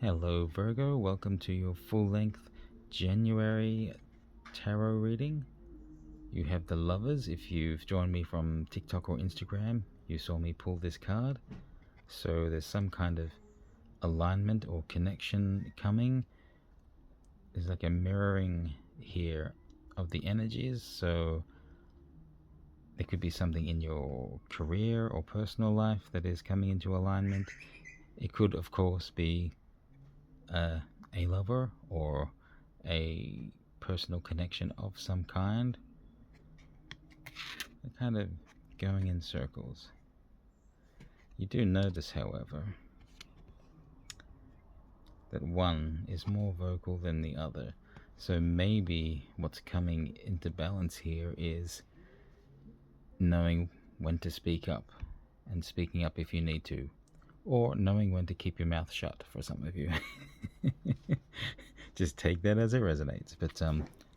Hello Virgo, welcome to your full-length January tarot reading. You have the Lovers. If you've joined me from TikTok or Instagram, you saw me pull this card. So there's some kind of alignment or connection coming. There's like a mirroring here of the energies. So there could be something in your career or personal life that is coming into alignment. It could, of course, be a lover or a personal connection of some kind. They're kind of going in circles. You do notice, however, that one is more vocal than the other. So maybe what's coming into balance here is knowing when to speak up and speaking up if you need to, or knowing when to keep your mouth shut for some of you. Just take that as it resonates. But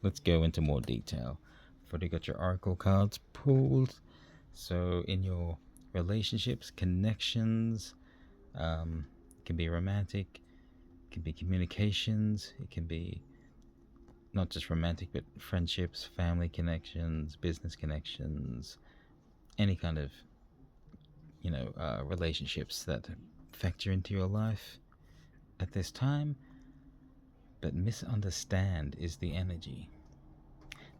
let's go into more detail. I've already got your oracle cards pulled. So in your relationships, connections, it can be romantic, it can be communications, it can be not just romantic but friendships, family connections, business connections, any kind of relationships that factor into your life at this time. But misunderstand is the energy.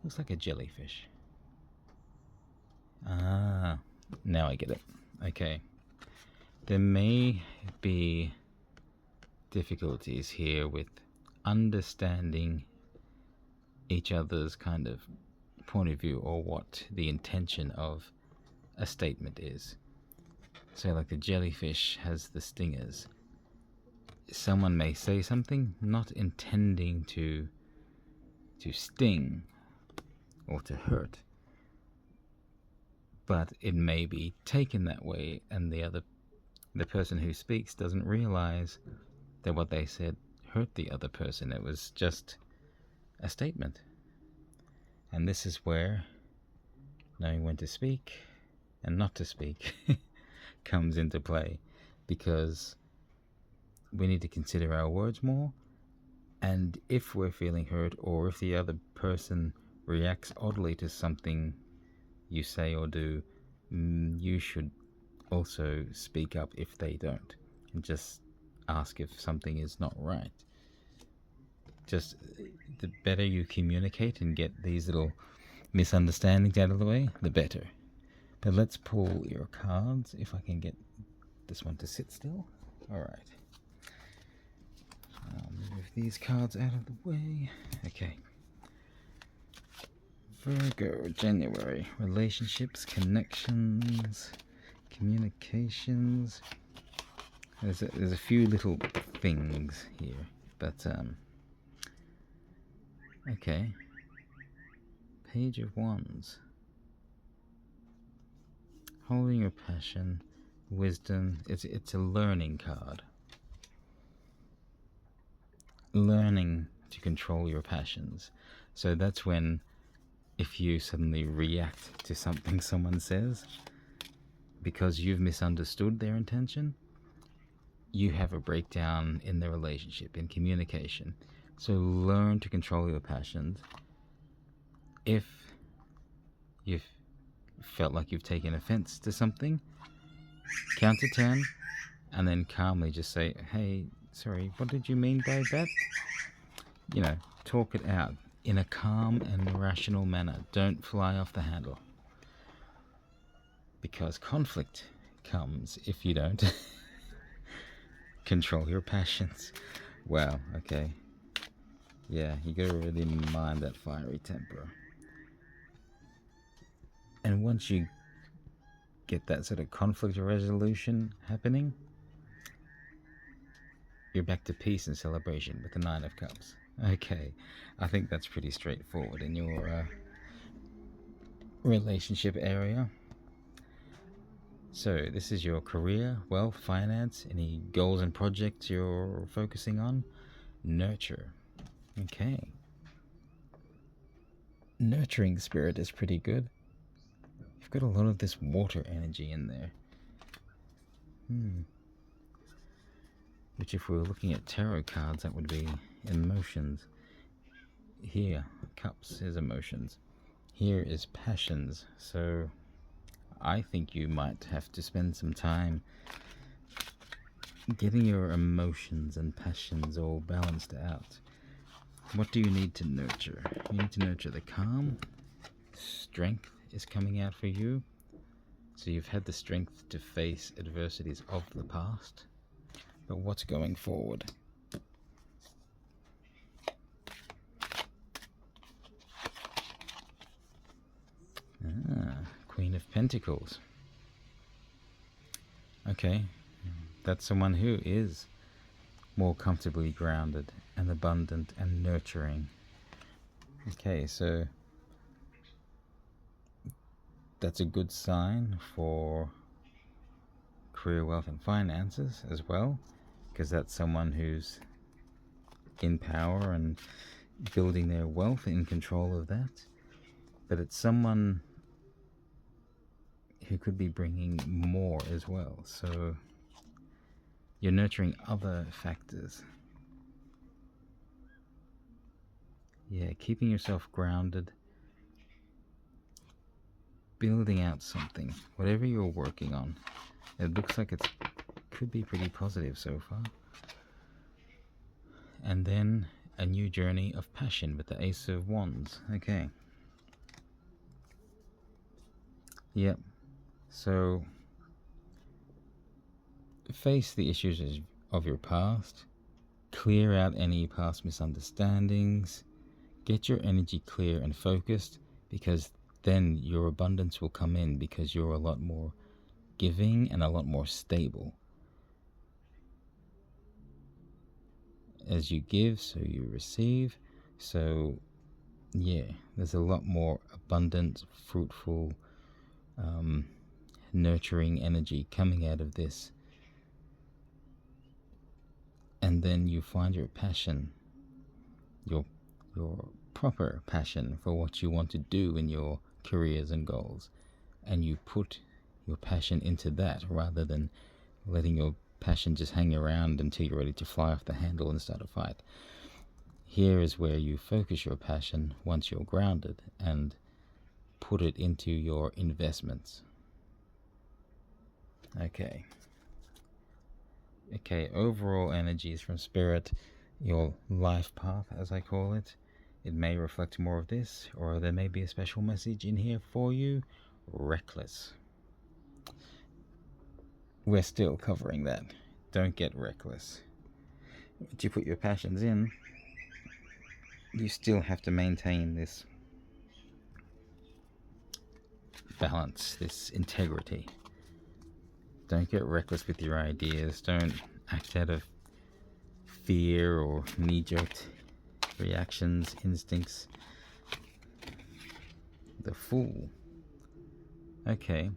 Looks like a jellyfish. Ah, now I get it. Okay. There may be difficulties here with understanding each other's kind of point of view or what the intention of a statement is. So like the jellyfish has the stingers. Someone may say something not intending to sting or to hurt, but it may be taken that way, and the person who speaks doesn't realize that what they said hurt the other person. It was just a statement. And this is where knowing when to speak and not to speak comes into play, because we need to consider our words more. And if we're feeling hurt, or if the other person reacts oddly to something you say or do, you should also speak up if they don't, and just ask if something is not right. Just the better you communicate and get these little misunderstandings out of the way, the better. But let's pull your cards, if I can get this one to sit still. Alright. I'll move these cards out of the way. Okay. Virgo, January. Relationships, connections, communications. There's a few little things here, but okay. Page of Wands. Holding your passion, wisdom. It's a learning card. Learning to control your passions. So that's when, if you suddenly react to something someone says because you've misunderstood their intention, you have a breakdown in the relationship, in communication. So learn to control your passions. If you've felt like you've taken offense to something, count to 10 and then calmly just say, hey, sorry, what did you mean by that? Talk it out in a calm and rational manner. Don't fly off the handle, because conflict comes if you don't control your passions. Wow, okay. Yeah, you gotta really mind that fiery temper. And once you get that sort of conflict resolution happening, you're back to peace and celebration with the Nine of Cups. Okay, I think that's pretty straightforward in your relationship area. So this is your career, wealth, finance, any goals and projects you're focusing on. Nurture. Okay. Nurturing spirit is pretty good. You've got a lot of this water energy in there. which if we were looking at tarot cards, that would be emotions. Here, cups is emotions. Here is passions. So I think you might have to spend some time getting your emotions and passions all balanced out. What do you need to nurture? You need to nurture the calm. Strength is coming out for you. So you've had the strength to face adversities of the past. But what's going forward? Queen of Pentacles. Okay, that's someone who is more comfortably grounded and abundant and nurturing. Okay, so that's a good sign for career, wealth, and finances as well, because that's someone who's in power and building their wealth, in control of that. But it's someone who could be bringing more as well. So you're nurturing other factors. Yeah, keeping yourself grounded, building out something, whatever you're working on. It looks like it could be pretty positive so far. And then a new journey of passion with the Ace of Wands. Okay. Yep. So face the issues of your past, clear out any past misunderstandings, get your energy clear and focused, because then your abundance will come in, because you're a lot more giving and a lot more stable. As you give, so you receive. So yeah, there's a lot more abundant, fruitful, nurturing energy coming out of this. And then you find your passion, your proper passion for what you want to do in your careers and goals, and you put your passion into that, rather than letting your passion just hang around until you're ready to fly off the handle and start a fight. Here is where you focus your passion once you're grounded and put it into your investments. Okay, overall energies from Spirit, your life path, as I call it. It may reflect more of this, or there may be a special message in here for you. Reckless. We're still covering that. Don't get reckless. Once you put your passions in, you still have to maintain this balance, this integrity. Don't get reckless with your ideas. Don't act out of fear or knee-jerk reactions, instincts. The Fool. Okay.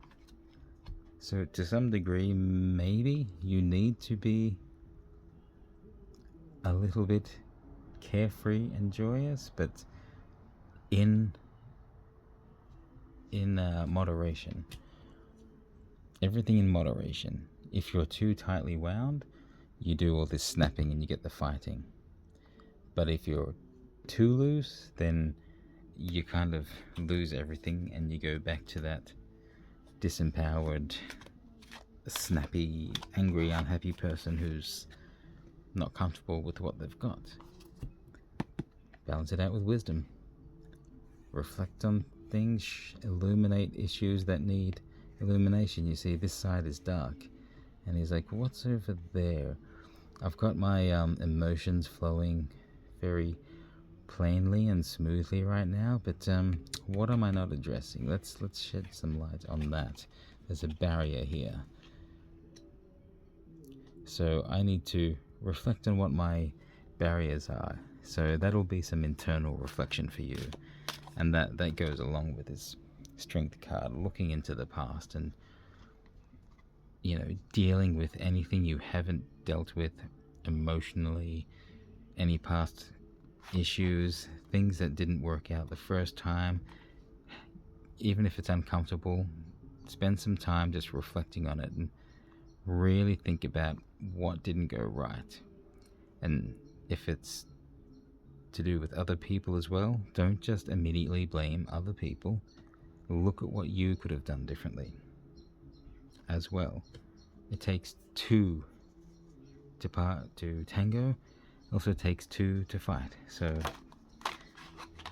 So to some degree, maybe you need to be a little bit carefree and joyous, but in moderation. Everything in moderation. If you're too tightly wound, you do all this snapping and you get the fighting. But if you're too loose, then you kind of lose everything and you go back to that disempowered, snappy, angry, unhappy person who's not comfortable with what they've got. Balance it out with wisdom. Reflect on things, illuminate issues that need illumination. You see, this side is dark, and he's like, what's over there? I've got my emotions flowing very plainly and smoothly right now, but what am I not addressing? Let's shed some light on that. There's a barrier here, so I need to reflect on what my barriers are. So that'll be some internal reflection for you, and that goes along with this Strength card, looking into the past and, you know, dealing with anything you haven't dealt with emotionally, any past issues, things that didn't work out the first time. Even if it's uncomfortable, spend some time just reflecting on it and Really think about what didn't go right. And if it's to do with other people as well, don't just immediately blame other people. Look at what you could have done differently as well. It takes two to tango. It also takes two to fight. So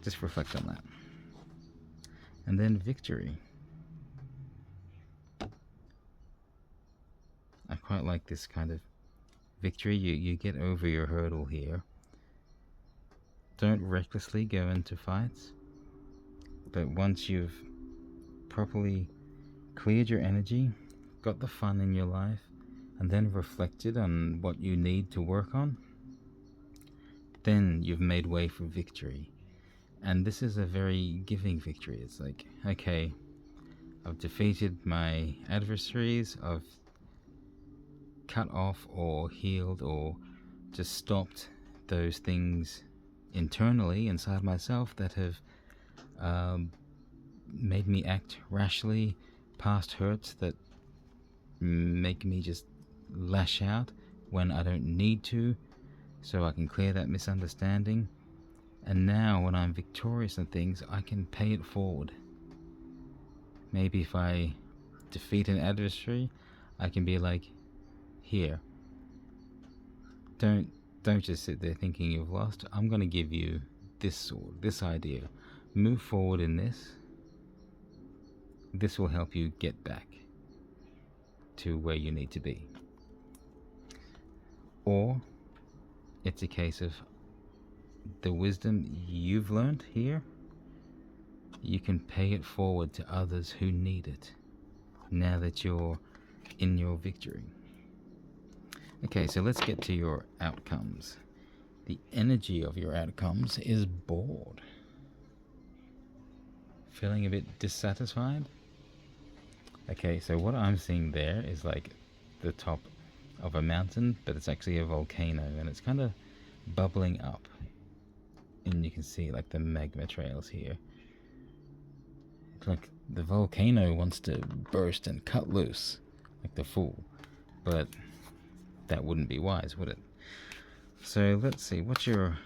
just reflect on that. And then victory. I quite like this kind of victory. You get over your hurdle here. Don't recklessly go into fights, but once you've properly cleared your energy, got the fun in your life, and then reflected on what you need to work on, then you've made way for victory. And this is a very giving victory. It's like, okay, I've defeated my adversaries, I've cut off or healed or just stopped those things internally inside myself that have made me act rashly, past hurts that make me just lash out when I don't need to, so I can clear that misunderstanding. And now when I'm victorious in things, I can pay it forward. Maybe if I defeat an adversary, I can be like, here, don't just sit there thinking you've lost. I'm going to give you this sword, this idea. Move forward in this. This will help you get back to where you need to be. Or it's a case of the wisdom you've learned here, you can pay it forward to others who need it now that you're in your victory. Okay, so let's get to your outcomes. The energy of your outcomes is bored. Feeling a bit dissatisfied? Okay, so what I'm seeing there is like the top of a mountain, but it's actually a volcano, and it's kind of bubbling up. And you can see like the magma trails here. It's like the volcano wants to burst and cut loose, like the fool. But that wouldn't be wise, would it? So let's see, what's your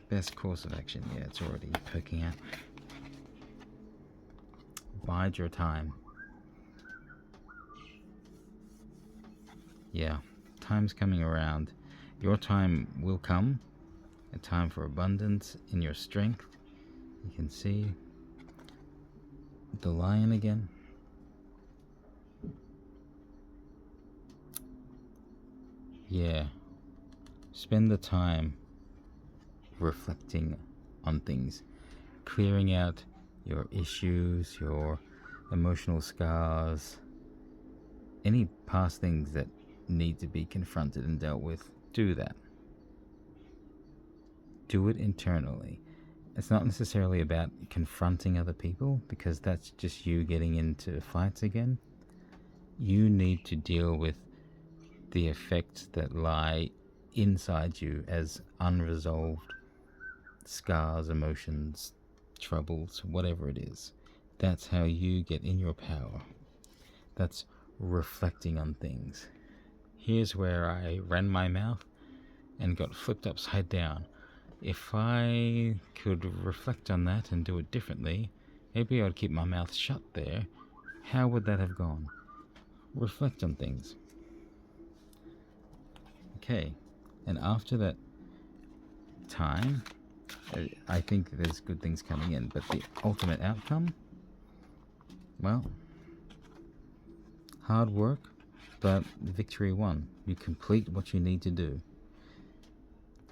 best course of action? Yeah, it's already poking out. Bide your time. Yeah, time's coming around. Your time will come. A time for abundance in your strength. You can see the lion again. Yeah. Spend the time reflecting on things, clearing out your issues, your emotional scars, any past things that need to be confronted and dealt with. Do that. Do it internally. It's not necessarily about confronting other people, because that's just you getting into fights again. You need to deal with the effects that lie inside you as unresolved scars, emotions, troubles, whatever it is. That's how you get in your power. That's reflecting on things. Here's where I ran my mouth and got flipped upside down. If I could reflect on that and do it differently, maybe I'd keep my mouth shut there. How would that have gone? Reflect on things. Okay, and after that time, I think there's good things coming in, but the ultimate outcome, well, hard work, but victory won. You complete what you need to do.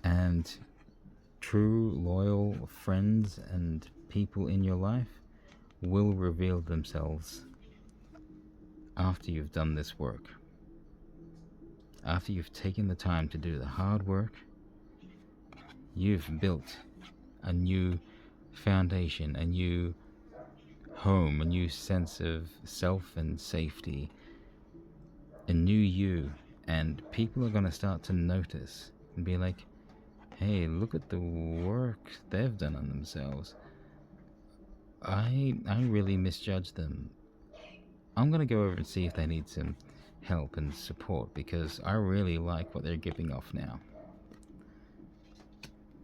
And true, loyal friends and people in your life will reveal themselves after you've done this work. After you've taken the time to do the hard work, you've built a new foundation, a new home, a new sense of self and safety, a new you, and people are going to start to notice and be like, hey, look at the work they've done on themselves. I really misjudged them. I'm going to go over and see if they need some help and support, because I really like what they're giving off now.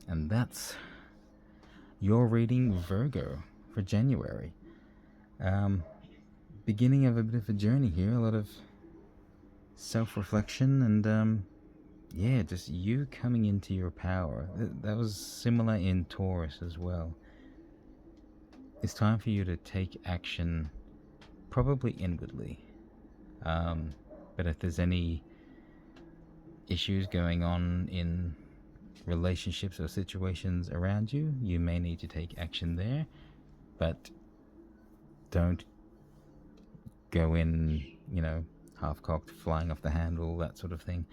And that's your reading, Virgo, for January. Beginning of a bit of a journey here, a lot of self-reflection, and yeah, just you coming into your power. That was similar in Taurus as well. It's time for you to take action, probably inwardly. But if there's any issues going on in relationships or situations around you, you may need to take action there. But don't go in, half-cocked, flying off the handle, that sort of thing.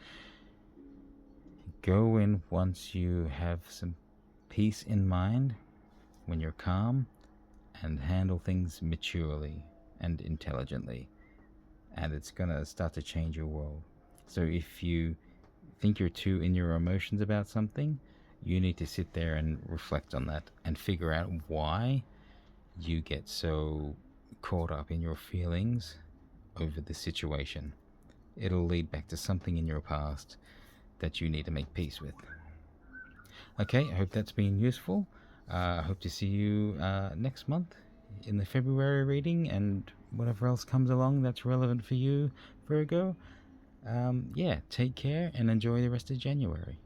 Go in once you have some peace in mind, when you're calm, and handle things maturely and intelligently. And it's going to start to change your world. So if you think you're too in your emotions about something, you need to sit there and reflect on that and figure out why you get so caught up in your feelings over the situation. It'll lead back to something in your past that you need to make peace with. Okay, I hope that's been useful. I hope to see you next month in the February reading, and whatever else comes along that's relevant for you, Virgo. Yeah, take care and enjoy the rest of January.